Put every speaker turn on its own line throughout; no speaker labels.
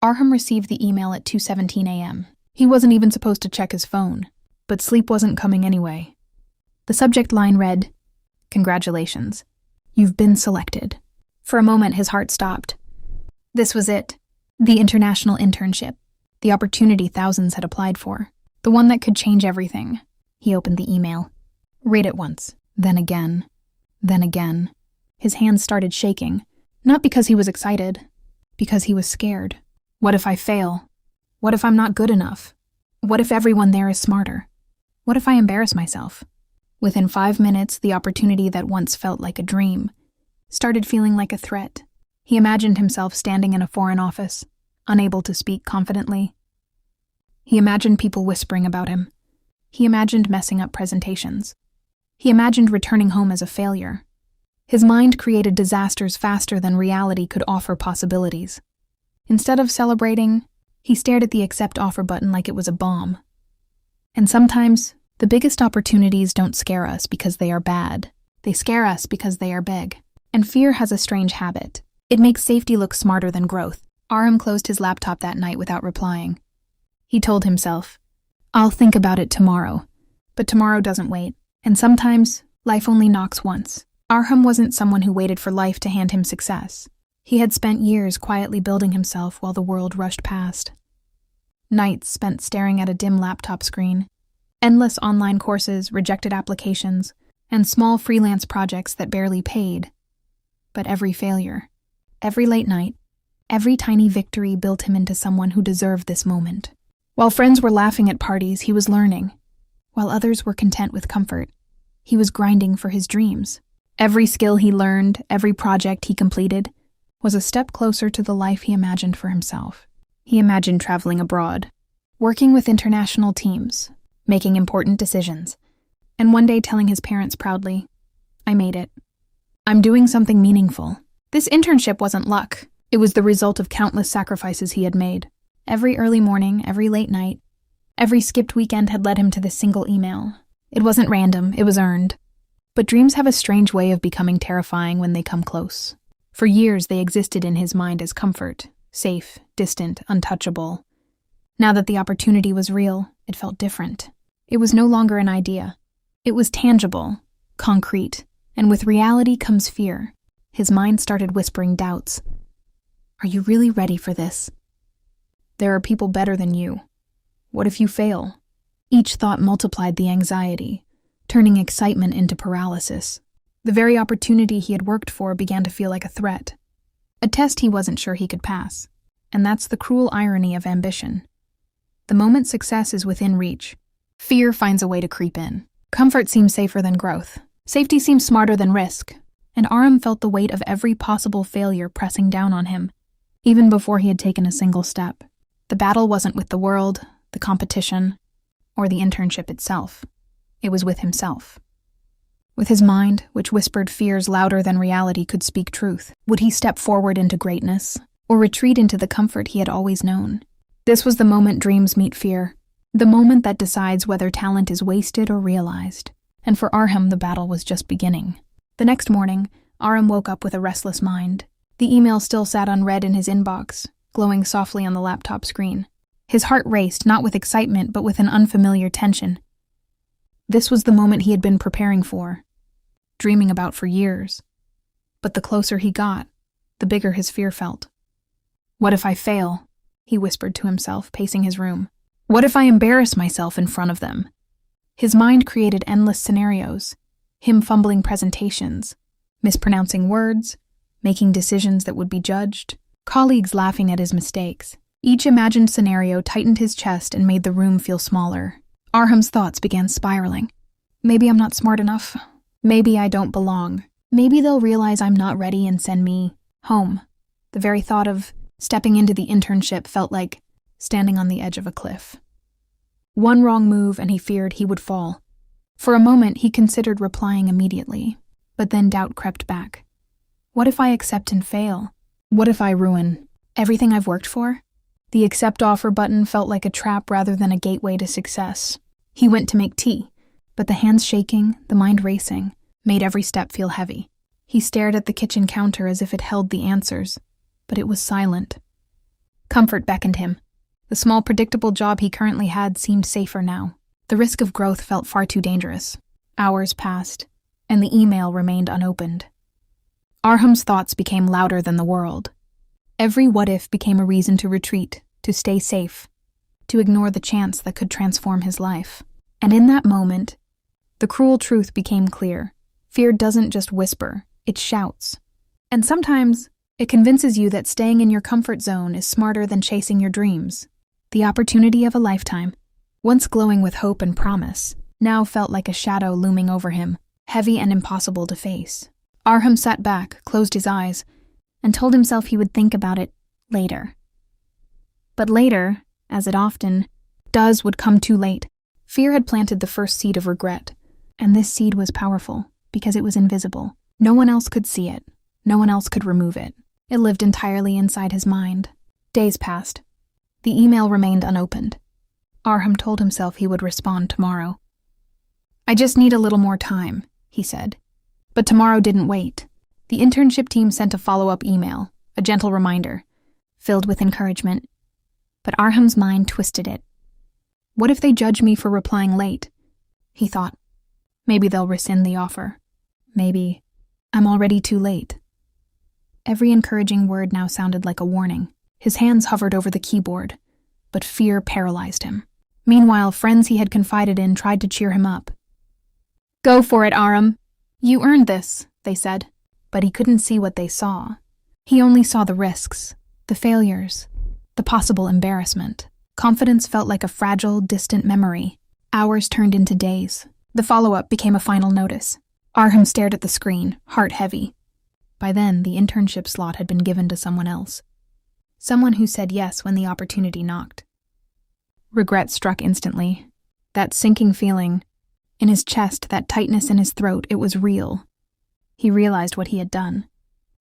Arham received the email at 2:17 a.m. He wasn't even supposed to check his phone, but sleep wasn't coming anyway. The subject line read, "Congratulations. You've been selected." For a moment, his heart stopped. This was it. The international internship. The opportunity thousands had applied for. The one that could change everything. He opened the email. Read it once, then again, then again. His hands started shaking, not because he was excited, because he was scared. What if I fail? What if I'm not good enough? What if everyone there is smarter? What if I embarrass myself? Within 5 minutes, the opportunity that once felt like a dream started feeling like a threat. He imagined himself standing in a foreign office, unable to speak confidently. He imagined people whispering about him. He imagined messing up presentations. He imagined returning home as a failure. His mind created disasters faster than reality could offer possibilities. Instead of celebrating, he stared at the accept offer button like it was a bomb. And sometimes, the biggest opportunities don't scare us because they are bad. They scare us because they are big. And fear has a strange habit. It makes safety look smarter than growth. Arham closed his laptop that night without replying. He told himself, "I'll think about it tomorrow." But tomorrow doesn't wait. And sometimes, life only knocks once. Arham wasn't someone who waited for life to hand him success. He had spent years quietly building himself while the world rushed past. Nights spent staring at a dim laptop screen. Endless online courses, rejected applications, and small freelance projects that barely paid. But every failure, every late night, every tiny victory built him into someone who deserved this moment. While friends were laughing at parties, he was learning. While others were content with comfort, he was grinding for his dreams. Every skill he learned, every project he completed, was a step closer to the life he imagined for himself. He imagined traveling abroad, working with international teams, making important decisions, and one day telling his parents proudly, "I made it. I'm doing something meaningful." This internship wasn't luck. It was the result of countless sacrifices he had made. Every early morning, every late night, every skipped weekend had led him to this single email. It wasn't random, it was earned. But dreams have a strange way of becoming terrifying when they come close. For years, they existed in his mind as comfort, safe, distant, untouchable. Now that the opportunity was real, it felt different. It was no longer an idea. It was tangible, concrete, and with reality comes fear. His mind started whispering doubts. Are you really ready for this? There are people better than you. What if you fail? Each thought multiplied the anxiety, turning excitement into paralysis. The very opportunity he had worked for began to feel like a threat. A test he wasn't sure he could pass. And that's the cruel irony of ambition. The moment success is within reach, fear finds a way to creep in. Comfort seems safer than growth. Safety seems smarter than risk. And Arham felt the weight of every possible failure pressing down on him, even before he had taken a single step. The battle wasn't with the world, the competition, or the internship itself. It was with himself. With his mind, which whispered fears louder than reality could speak truth, would he step forward into greatness, or retreat into the comfort he had always known? This was the moment dreams meet fear, the moment that decides whether talent is wasted or realized. And for Arham, the battle was just beginning. The next morning, Arham woke up with a restless mind. The email still sat unread in his inbox, glowing softly on the laptop screen. His heart raced, not with excitement, but with an unfamiliar tension. This was the moment he had been preparing for, dreaming about for years. But the closer he got, the bigger his fear felt. What if I fail? He whispered to himself, pacing his room. What if I embarrass myself in front of them? His mind created endless scenarios, him fumbling presentations, mispronouncing words, making decisions that would be judged, colleagues laughing at his mistakes. Each imagined scenario tightened his chest and made the room feel smaller. Arham's thoughts began spiraling. Maybe I'm not smart enough. Maybe I don't belong. Maybe they'll realize I'm not ready and send me home. The very thought of stepping into the internship felt like standing on the edge of a cliff. One wrong move and he feared he would fall. For a moment, he considered replying immediately, but then doubt crept back. What if I accept and fail? What if I ruin everything I've worked for? The accept offer button felt like a trap rather than a gateway to success. He went to make tea, but the hands shaking, the mind racing, made every step feel heavy. He stared at the kitchen counter as if it held the answers, but it was silent. Comfort beckoned him. The small, predictable job he currently had seemed safer now. The risk of growth felt far too dangerous. Hours passed, and the email remained unopened. Arham's thoughts became louder than the world. Every what-if became a reason to retreat, to stay safe, to ignore the chance that could transform his life. And in that moment, the cruel truth became clear. Fear doesn't just whisper, it shouts. And sometimes, it convinces you that staying in your comfort zone is smarter than chasing your dreams. The opportunity of a lifetime, once glowing with hope and promise, now felt like a shadow looming over him, heavy and impossible to face. Arham sat back, closed his eyes, and told himself he would think about it later. But later, as it often does, would come too late. Fear had planted the first seed of regret, and this seed was powerful because it was invisible. No one else could see it. No one else could remove it. It lived entirely inside his mind. Days passed. The email remained unopened. Arham told himself he would respond tomorrow. "I just need a little more time," he said. But tomorrow didn't wait. The internship team sent a follow-up email, a gentle reminder, filled with encouragement. But Arham's mind twisted it. What if they judge me for replying late? He thought. Maybe they'll rescind the offer. Maybe I'm already too late. Every encouraging word now sounded like a warning. His hands hovered over the keyboard, but fear paralyzed him. Meanwhile, friends he had confided in tried to cheer him up. "Go for it, Arham. You earned this," they said. But he couldn't see what they saw. He only saw the risks, the failures, the possible embarrassment. Confidence felt like a fragile, distant memory. Hours turned into days. The follow-up became a final notice. Arham stared at the screen, heart heavy. By then, the internship slot had been given to someone else. Someone who said yes when the opportunity knocked. Regret struck instantly. That sinking feeling in his chest, that tightness in his throat, it was real. He realized what he had done.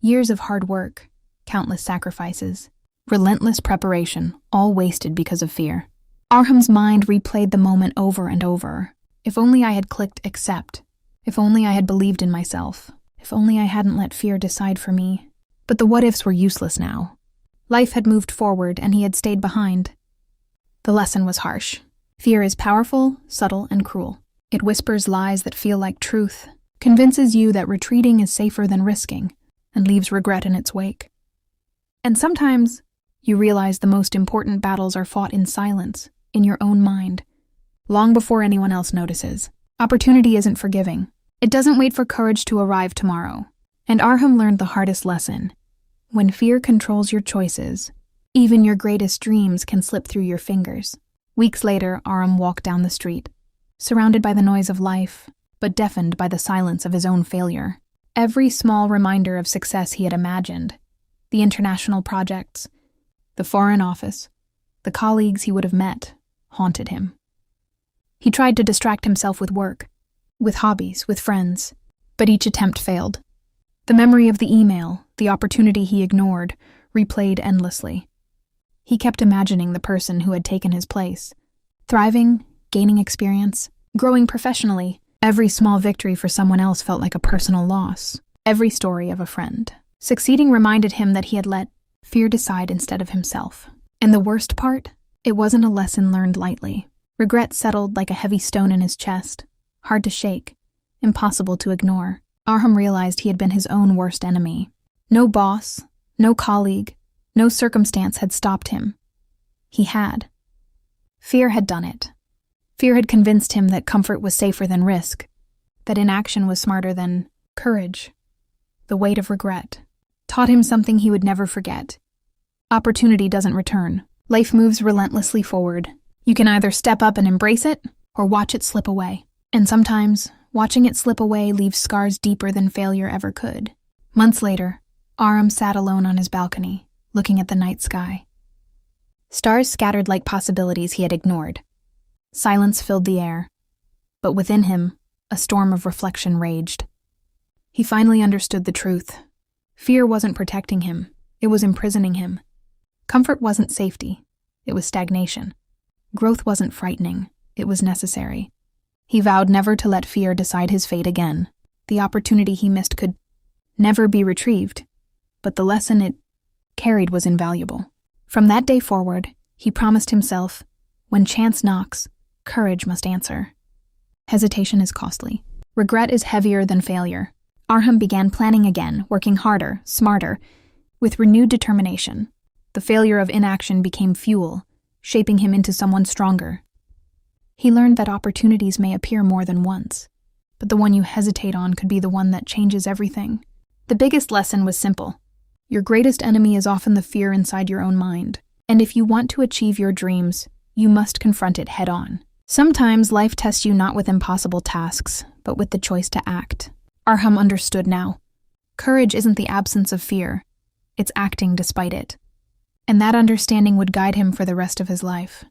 Years of hard work, countless sacrifices, relentless preparation, all wasted because of fear. Arham's mind replayed the moment over and over. If only I had clicked accept. If only I had believed in myself. If only I hadn't let fear decide for me. But the what-ifs were useless now. Life had moved forward and he had stayed behind. The lesson was harsh. Fear is powerful, subtle, and cruel. It whispers lies that feel like truth, convinces you that retreating is safer than risking, and leaves regret in its wake. And sometimes, you realize the most important battles are fought in silence, in your own mind, long before anyone else notices. Opportunity isn't forgiving. It doesn't wait for courage to arrive tomorrow. And Arham learned the hardest lesson. When fear controls your choices, even your greatest dreams can slip through your fingers. Weeks later, Arham walked down the street, surrounded by the noise of life, but deafened by the silence of his own failure. Every small reminder of success he had imagined, the international projects, the foreign office, the colleagues he would have met, haunted him. He tried to distract himself with work, with hobbies, with friends, but each attempt failed. The memory of the email, the opportunity he ignored, replayed endlessly. He kept imagining the person who had taken his place, thriving, gaining experience, growing professionally. Every small victory for someone else felt like a personal loss. Every story of a friend. Succeeding reminded him that he had let fear decide instead of himself. And the worst part? It wasn't a lesson learned lightly. Regret settled like a heavy stone in his chest, hard to shake, impossible to ignore. Arham realized he had been his own worst enemy. No boss, no colleague, no circumstance had stopped him. He had. Fear had done it. Fear had convinced him that comfort was safer than risk, that inaction was smarter than courage. The weight of regret taught him something he would never forget. Opportunity doesn't return. Life moves relentlessly forward. You can either step up and embrace it, or watch it slip away. And sometimes, watching it slip away leaves scars deeper than failure ever could. Months later, Arham sat alone on his balcony, looking at the night sky. Stars scattered like possibilities he had ignored. Silence filled the air, but within him, a storm of reflection raged. He finally understood the truth. Fear wasn't protecting him, it was imprisoning him. Comfort wasn't safety, it was stagnation. Growth wasn't frightening, it was necessary. He vowed never to let fear decide his fate again. The opportunity he missed could never be retrieved, but the lesson it carried was invaluable. From that day forward, he promised himself, when chance knocks, courage must answer. Hesitation is costly. Regret is heavier than failure. Arham began planning again, working harder, smarter, with renewed determination. The failure of inaction became fuel, shaping him into someone stronger. He learned that opportunities may appear more than once, but the one you hesitate on could be the one that changes everything. The biggest lesson was simple. Your greatest enemy is often the fear inside your own mind, and if you want to achieve your dreams, you must confront it head-on. Sometimes life tests you not with impossible tasks, but with the choice to act. Arham understood now. Courage isn't the absence of fear, it's acting despite it. And that understanding would guide him for the rest of his life.